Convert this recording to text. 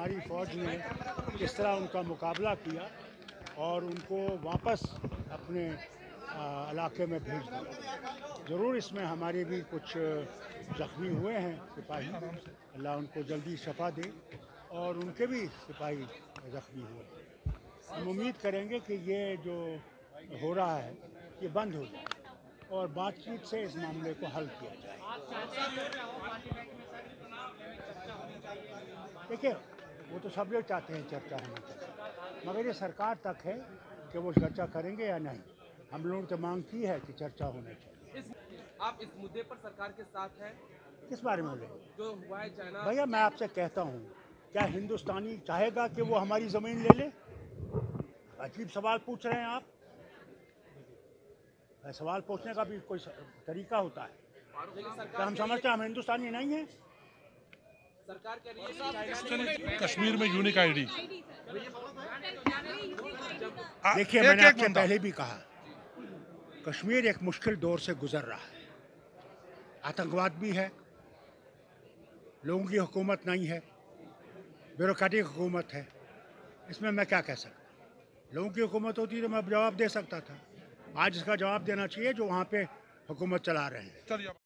हमारी फ़ौज ने किस तरह उनका मुकाबला किया और उनको वापस अपने इलाके में भेज दिया। ज़रूर इसमें हमारे भी कुछ ज़ख्मी हुए हैं सिपाही, अल्लाह उनको जल्दी शफा दे, और उनके भी सिपाही ज़ख्मी हुए। हम उम्मीद करेंगे कि ये जो हो रहा है ये बंद हो जाए और बातचीत से इस मामले को हल किया जाए। देखिए, वो तो सब लोग चाहते हैं चर्चा होनी चाहिए, मगर ये सरकार तक है कि वो चर्चा करेंगे या नहीं। हम लोगों ने तो मांग की है कि चर्चा होनी चाहिए। आप इस मुद्दे पर सरकार के साथ हैं? किस बारे में बोले? जो हुआ है चाइना। भैया, मैं आपसे कहता हूँ, क्या हिंदुस्तानी चाहेगा कि वो हमारी ज़मीन ले ले? अजीब सवाल पूछ रहे हैं आप। सवाल पूछने का भी कोई तरीका होता है? क्या हम समझते हैं हम हिंदुस्तानी नहीं हैं? सरकार कह रही है कश्मीर में यूनिक आईडी। देखिए, मैंने आपसे पहले भी कहा, कश्मीर एक मुश्किल दौर से गुजर रहा है। आतंकवाद भी है, लोगों की हुकूमत नहीं है, ब्यूरोक्रेटिक हुकूमत है। इसमें मैं क्या कह सकता? लोगों की हुकूमत होती तो मैं जवाब दे सकता था। आज इसका जवाब देना चाहिए जो वहाँ पे हुकूमत चला रहे हैं।